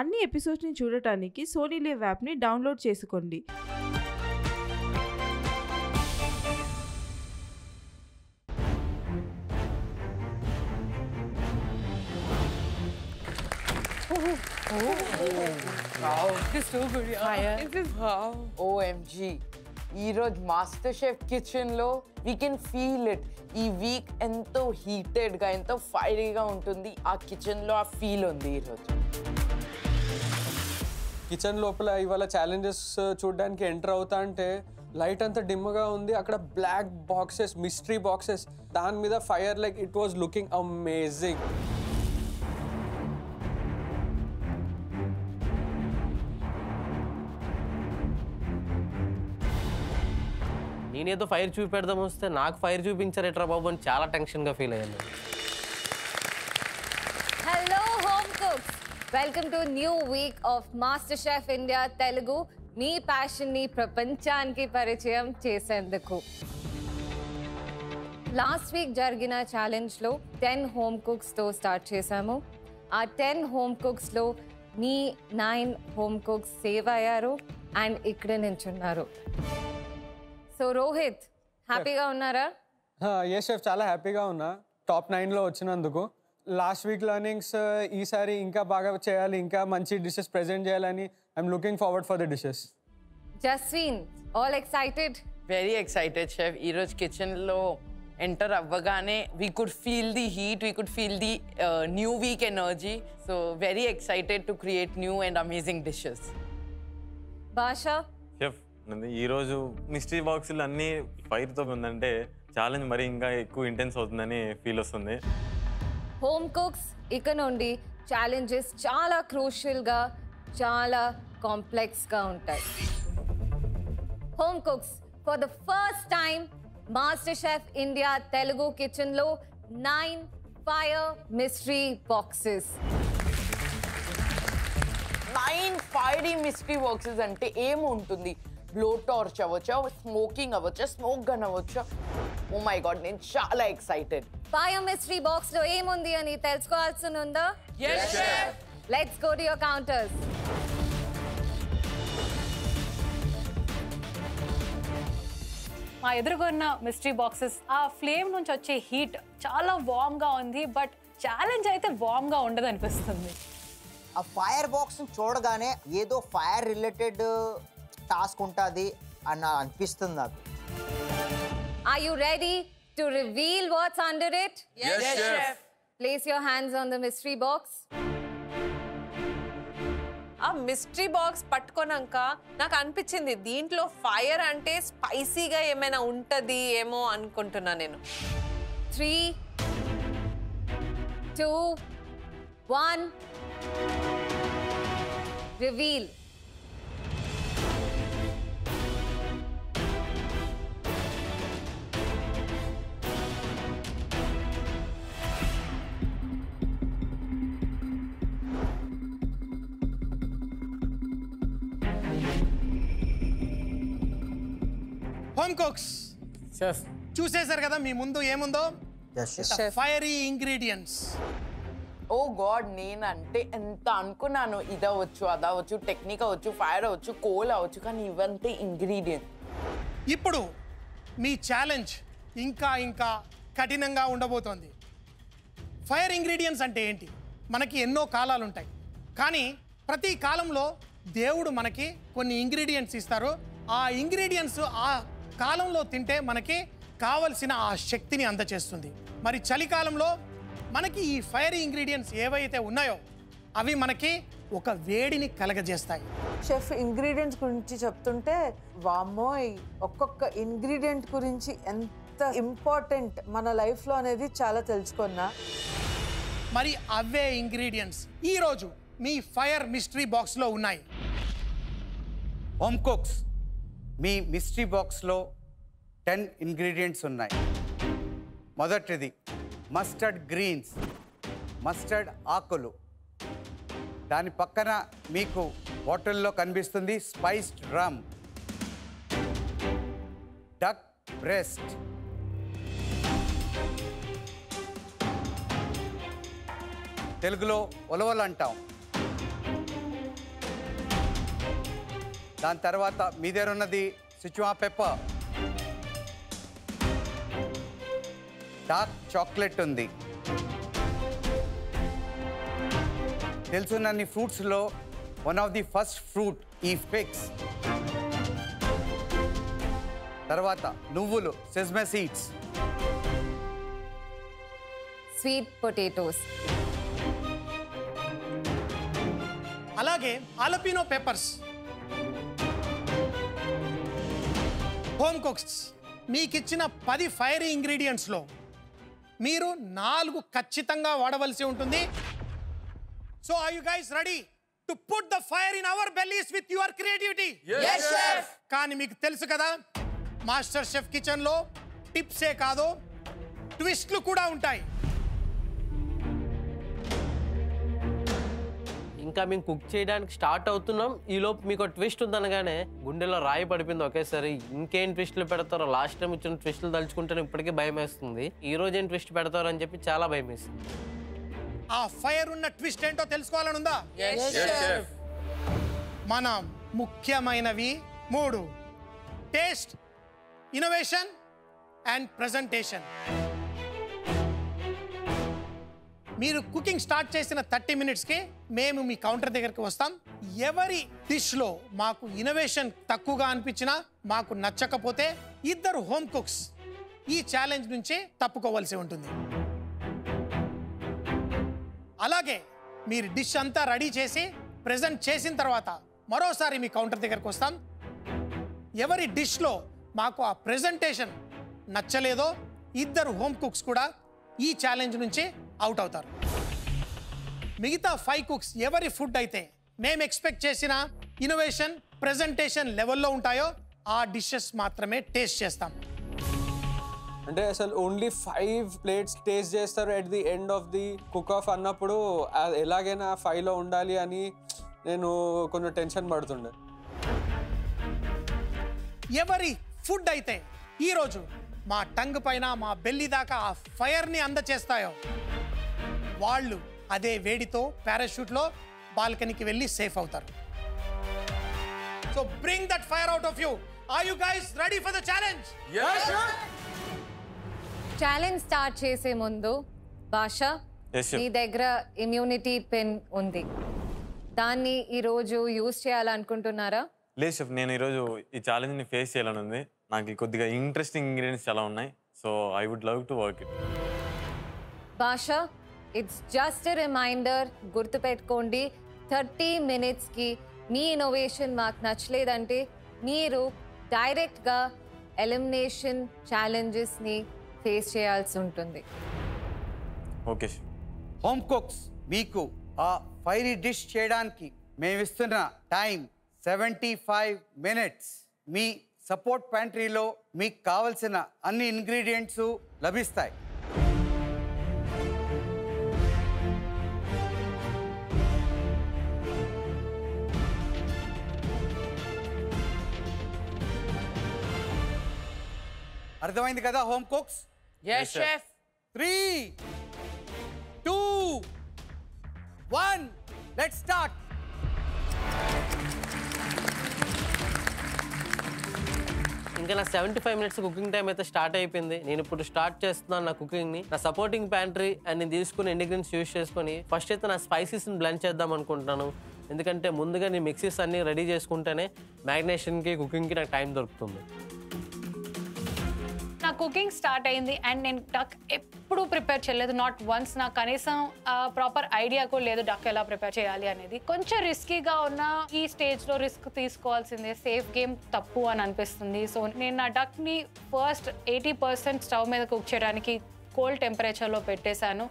అన్ని ఎపిసోడ్స్ని చూడటానికి Sony live యాప్ని డౌన్లోడ్ చేసుకోండి. Wow. This is so good. Fire. This is wow. OMG. ఈరోజు మాస్టర్ షెఫ్ కిచెన్లో వీ కెన్ ఫీల్ ఇట్. ఈ వీక్ ఎంతో హీటెడ్గా ఎంతో ఫైరీగా ఉంటుంది. ఆ కిచెన్లో ఆ ఫీల్ ఉంది ఈరోజు. కిచెన్ లోపల ఇవాళ ఛాలెంజెస్ చూడడానికి ఎంటర్ అవుతా అంటే లైట్ అంతా డిమ్గా ఉంది. అక్కడ బ్లాక్ బాక్సెస్, మిస్టరీ బాక్సెస్, దాని మీద fire, like it was looking amazing. నేనేదో ఫైర్ చూపెడదాం వస్తే నాకు ఫైర్ చూపించారు ఎట్రా బాబు అని చాలా టెన్షన్గా ఫీల్ అయ్యాను. Hello home cooks, welcome to new week of master chef India Telugu. మీ ప్యాషన్ని ప్రపంచానికి పరిచయం చేసేందుకు లాస్ట్ వీక్ జరిగిన ఛాలెంజ్లో 10 హోమ్ కుక్స్తో స్టార్ట్ చేశాము. ఆ 10 హోమ్ కుక్స్లో మీ 9 హోమ్ కుక్స్ సేవ్ అయ్యారు అండ్ ఇక్కడ నించున్నారు. సో రోహిత్, హ్యాపీగా ఉన్నారా? ఏ షెఫ్, చాలా హ్యాపీగా ఉన్నా టాప్ 9లో వచ్చినందుకు. లాస్ట్ వీక్ లర్నింగ్స్ ఈసారి ఇంకా బాగా చేయాలి, ఇంకా మంచి డిషెస్ ప్రెజెంట్ చేయాలని I'm looking forward for the dishes. Jaswin, all excited? Very excited chef. ఈరోజు కిచెన్లో ఎంటర్ అవ్వగానే we could feel the heat, we could feel the new week energy. So very excited to create new and amazing dishes. భాషా chef, ఈరోజు mystery బాక్సులు అన్నీ ఫైర్తో ఉందంటే challenge మరి ఇంకా ఎక్కువ ఇంటెన్స్ అవుతుందని ఫీల్ వస్తుంది. హోమ్ కుక్స్ ఇక నుండి ఛాలెంజెస్ చాలా క్రూషియల్గా, చాలా కాంప్లెక్స్గా ఉంటాయి. Home cooks, for the first time master chef India Telugu కిచెన్లో 9 fire mystery boxes. 9 fiery mystery boxes అంటే ఏముంటుంది? బ్లో టార్చ్ అవ్వచ్చు, స్మోకింగ్ అవ్వచ్చు, స్మోక్ గన్ అవ్వచ్చు. ఓ మై గాడ్, నేను చాలా ఎక్సైటెడ్. ఫైర్ మిస్టరీ బాక్స్ లో ఏముంది అని తెలుసుకోవాల్సి ఉందా? Yes, chef. Let's go to your counters. మా ఎదురుగొన్న మిస్టరీ బాక్సెస్, ఆ ఫ్లేమ్ నుంచి వచ్చే హీట్ చాలా వార్మ్గా ఉంది. బట్ ఛాలెంజ్ అయితే వార్మ్గా ఉండదు అనిపిస్తుంది. ఆ ఫైర్ బాక్స్ని చూడగానే ఏదో ఫైర్ రిలేటెడ్ టాస్క్ ఉంటుంది అని అనిపిస్తుంది నాకు. Are you ready to reveal what's under it? Yes, chef. Place your hands on the mystery box. ఆ మిస్టరీ బాక్స్ పట్టుకున్నాక నాకు అనిపించింది దీంట్లో ఫైర్ అంటే స్పైసీగా ఏమైనా ఉంటది ఏమో అనుకుంటున్నా నేను. 3, 2, 1. Reveal. హోమ్ కుక్స్ షెఫ్, చూసేశారు కదా మీ ముందు ఏముందో. Fiery ingredients. ఓ గాడ్, నేనంటే ఎంత అనుకున్నాను. ఇది అవ్వచ్చు, అది అవ్వచ్చు, టెక్నిక్ అవ్వచ్చు, ఫైర్ అవ్వచ్చు, కోల్ అవ్వచ్చు, కానీ ఇవంతే ఇంగ్రీడియంట్. ఇప్పుడు మీ ఛాలెంజ్ ఇంకా ఇంకా కఠినంగా ఉండబోతోంది. ఫైర్ ఇంగ్రీడియంట్స్ అంటే ఏంటి? మనకి ఎన్నో కాలాలు ఉంటాయి, కానీ ప్రతి కాలంలో దేవుడు మనకి కొన్ని ఇంగ్రీడియంట్స్ ఇస్తారు. ఆ ఇంగ్రీడియంట్స్ ఆ కాలంలో తింటే మనకి కావలసిన ఆ శక్తిని అందచేస్తుంది. మరి చలికాలంలో మనకి ఈ ఫైర్ ఇంగ్రీడియంట్స్ ఏవైతే ఉన్నాయో అవి మనకి ఒక వేడిని కలగజేస్తాయి. షెఫ్, ఇంగ్రీడియంట్స్ గురించి చెప్తుంటే వామ్మోయ్, ఒక్కొక్క ఇంగ్రీడియంట్ గురించి ఎంత ఇంపార్టెంట్ మన లైఫ్లో అనేది చాలా తెలుసుకున్నా. మరి అవే ఇంగ్రీడియంట్స్ ఈరోజు మీ ఫైర్ మిస్టరీ బాక్స్లో ఉన్నాయి. హోమ్ కుక్స్, మీ మిస్టరీ బాక్స్లో 10 ఇంగ్రీడియంట్స్ ఉన్నాయి. మొదటిది మస్టర్డ్ గ్రీన్స్, మస్టర్డ్ ఆకులు. దాని పక్కన మీకు బాటిల్లో కనిపిస్తుంది స్పైస్డ్ రమ్, డక్ బ్రెస్ట్, తెలుగులో ఉలవలు అంటాం, దాని తర్వాత మీ దగ్గర ఉన్నది సిచువా పెప్పర్, డార్క్ చాక్లెట్ ఉంది. తెలుసున్నన్ని ఫ్రూట్స్లో one of the first fruit ఈ ఫిక్స్. తర్వాత నువ్వులు, సెస్మే సీడ్స్, స్వీట్ పొటాటోస్, అలాగే ఆలపినో పెప్పర్స్. హోమ్ కుక్స్ మీకు ఇచ్చిన 10 ఫైరీ ఇంగ్రీడియంట్స్లో మీరు 4 ఖచ్చితంగా వాడవలసి ఉంటుంది. So are you guys ready to put the fire in our bellies with your creativity? Yes, chef. కానీ మీకు తెలుసు కదా, మాస్టర్ షెఫ్ కిచెన్లో టిప్సే కాదు, ట్విస్ట్లు కూడా ఉంటాయి. ఇంకా మేము కుక్ చేయడానికి స్టార్ట్ అవుతున్నాం. ఈలోపు మీకు ట్విస్ట్ ఉందనగానే గుండెలో రాయి పడిపోయింది ఒకేసారి. ఇంకేం ట్విస్టులు పెడతారో, లాస్ట్ టైం ఇచ్చిన ట్విస్టులు తలుచుకుంటే ఇప్పటికీ భయం వేస్తుంది. ఈ రోజు ఏం ట్విస్ట్ పెడతారో అని చెప్పి చాలా భయం వేస్తుంది. ఆ ఫైర్ ఉన్న ట్విస్ట్ ఏంటో తెలుసుకోవాలని ఉందా? మన ముఖ్యమైనవి 3: టేస్ట్, ఇన్నోవేషన్ అండ్ ప్రెజెంటేషన్. మీరు కుకింగ్ స్టార్ట్ చేసిన 30 మినిట్స్కి మేము మీ కౌంటర్ దగ్గరికి వస్తాం. ఎవరి డిష్లో మాకు ఇన్నోవేషన్ తక్కువగా అనిపించినా, మాకు నచ్చకపోతే 2 హోమ్ కుక్స్ ఈ ఛాలెంజ్ నుంచి తప్పుకోవాల్సి ఉంటుంది. అలాగే మీరు డిష్ అంతా రెడీ చేసి ప్రెజెంట్ చేసిన తర్వాత మరోసారి మీ కౌంటర్ దగ్గరికి వస్తాం. ఎవరి డిష్లో మాకు ఆ ప్రెజెంటేషన్ నచ్చలేదో 2 హోమ్ కుక్స్ కూడా ఈ ఛాలెంజ్ నుంచి అవుట్ అవుతారు. మిగతా 5 కుక్స్ ఎవరి ఫుడ్ అయితే మేము ఎక్స్పెక్ట్ చేసిన ఇన్నోవేషన్, ప్రెజెంటేషన్ లెవెల్లో ఉంటాయో ఆ డిషెస్ మాత్రమే టేస్ట్ చేస్తాం. అంటే అసలు ఓన్లీ 5 ప్లేట్స్ టేస్ట్ చేస్తారు at the end of the cook of అన్నప్పుడు ఎలాగైనా 5లో ఉండాలి అని నేను కొంచెం టెన్షన్ పడుతుండే. ఎవరి ఫుడ్ అయితే ఈరోజు మా టంగ్ పైన, మా బెల్లి దాకా ఆ ఫైర్ని అందచేస్తాయో వాళ్ళు అదే వేడితో పారాషూట్లో బాల్కనీకి వెళ్ళి సేఫ్ అవుతారు. So bring that fire out of you. Are you guys ready for the challenge? Yes, sir. Challenge start చేసే ముందు భాష, Yes, sir. నీ దగ్గర ఇమ్యూనిటీ పిన్ ఉంది, దాన్ని ఈరోజు యూజ్ చేయాలనుకుంటున్నారా? లేదు షెఫ్, నేను ఈరోజు ఈ ఛాలెంజ్ని ఫేస్ చేయాలని ఉంది. నాకు కొద్దిగా ఇంట్రెస్టింగ్ ఇంగ్రీడియంట్స్ చాలా ఉన్నాయి. So I would love to work it. Bhasha, it's just a reminder, గుర్తుపెట్టుకోండి, 30 మినిట్స్కి మీ ఇన్నోవేషన్ మాకు నచ్చలేదంటే మీరు డైరెక్ట్గా ఎలిమినేషన్ ఛాలెంజెస్ని ఫేస్ చేయాల్సి ఉంటుంది. Okay chef. హోమ్ కుక్స్, మీకు ఆ ఫైరీ డిష్ చేయడానికి మేము ఇస్తున్న టైం 75 మినిట్స్. మీ సపోర్ట్ ప్యాంట్రీలో మీకు కావలసిన అన్ని ఇంగ్రీడియంట్స్ లభిస్తాయి. అర్థమైంది కదా home cooks? Yes, chef. 3, 2, 1, let's start. ఇంకా నా 75 మినిట్స్ కుకింగ్ టైం అయితే స్టార్ట్ అయిపోయింది. నేను ఇప్పుడు స్టార్ట్ చేస్తున్నాను నా కుకింగ్ని. నా సపోర్టింగ్ ప్యాంట్రీ అని తీసుకుని ఇంగ్రీడియంట్స్ యూస్ చేసుకొని ఫస్ట్ అయితే నా స్పైసెస్ని బ్లెండ్ చేద్దాం అనుకుంటున్నాను. ఎందుకంటే ముందుగా నేను మిక్సీస్ అన్నీ రెడీ చేసుకుంటేనే మ్యాగ్నేషన్కి, కుకింగ్కి నాకు టైం దొరుకుతుంది. నా కుకింగ్ స్టార్ట్ అయింది అండ్ నేను డక్ ఎప్పుడూ ప్రిపేర్ చేయలేదు, నాట్ వన్స్. నాకు కనీసం ప్రాపర్ ఐడియా కూడా లేదు డక్ ఎలా ప్రిపేర్ చేయాలి అనేది. కొంచెం రిస్కీగా ఉన్న ఈ స్టేజ్లో రిస్క్ తీసుకోవాల్సిందే, సేఫ్ గేమ్ తప్పు అని అనిపిస్తుంది. సో నేను నా డక్ని ఫస్ట్ 80% స్టవ్ మీద కుక్ చేయడానికి కోల్డ్ టెంపరేచర్లో పెట్టేశాను.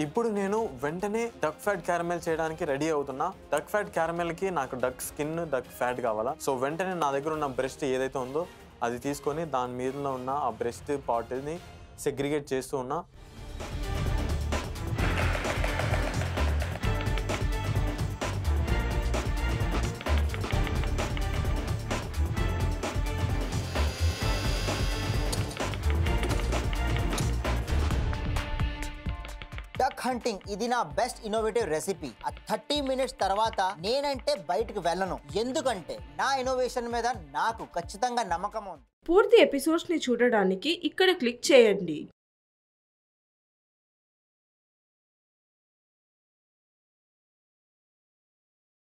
ఇప్పుడు నేను వెంటనే డక్ ఫ్యాట్ క్యారమెల్ చేయడానికి రెడీ అవుతున్నా. డక్ ఫ్యాట్ క్యారమెల్కి నాకు డక్ స్కిన్, డక్ ఫ్యాట్ కావాలా. సో వెంటనే నా దగ్గర ఉన్న బ్రెస్ట్ ఏదైతే ఉందో అది తీసుకొని దాని మీద ఉన్న ఆ బ్రెస్ట్ పార్ట్ని సెగ్రిగేట్ చేస్తూ ఉన్నా. డక్ హంటింగ్ ఇది నా బెస్ట్ ఇన్నోవేటివ్ రెసిపీ. ఆ 30 minutes తర్వాత నేనంటే బయటకు వెళ్ళను, ఎందుకంటే నా ఇన్నోవేషన్ మీద నాకు ఖచ్చితంగా నమ్మకం ఉంది. పూర్తి ఎపిసోడ్స్ని చూడడానికి ఇక్కడ క్లిక్ చేయండి.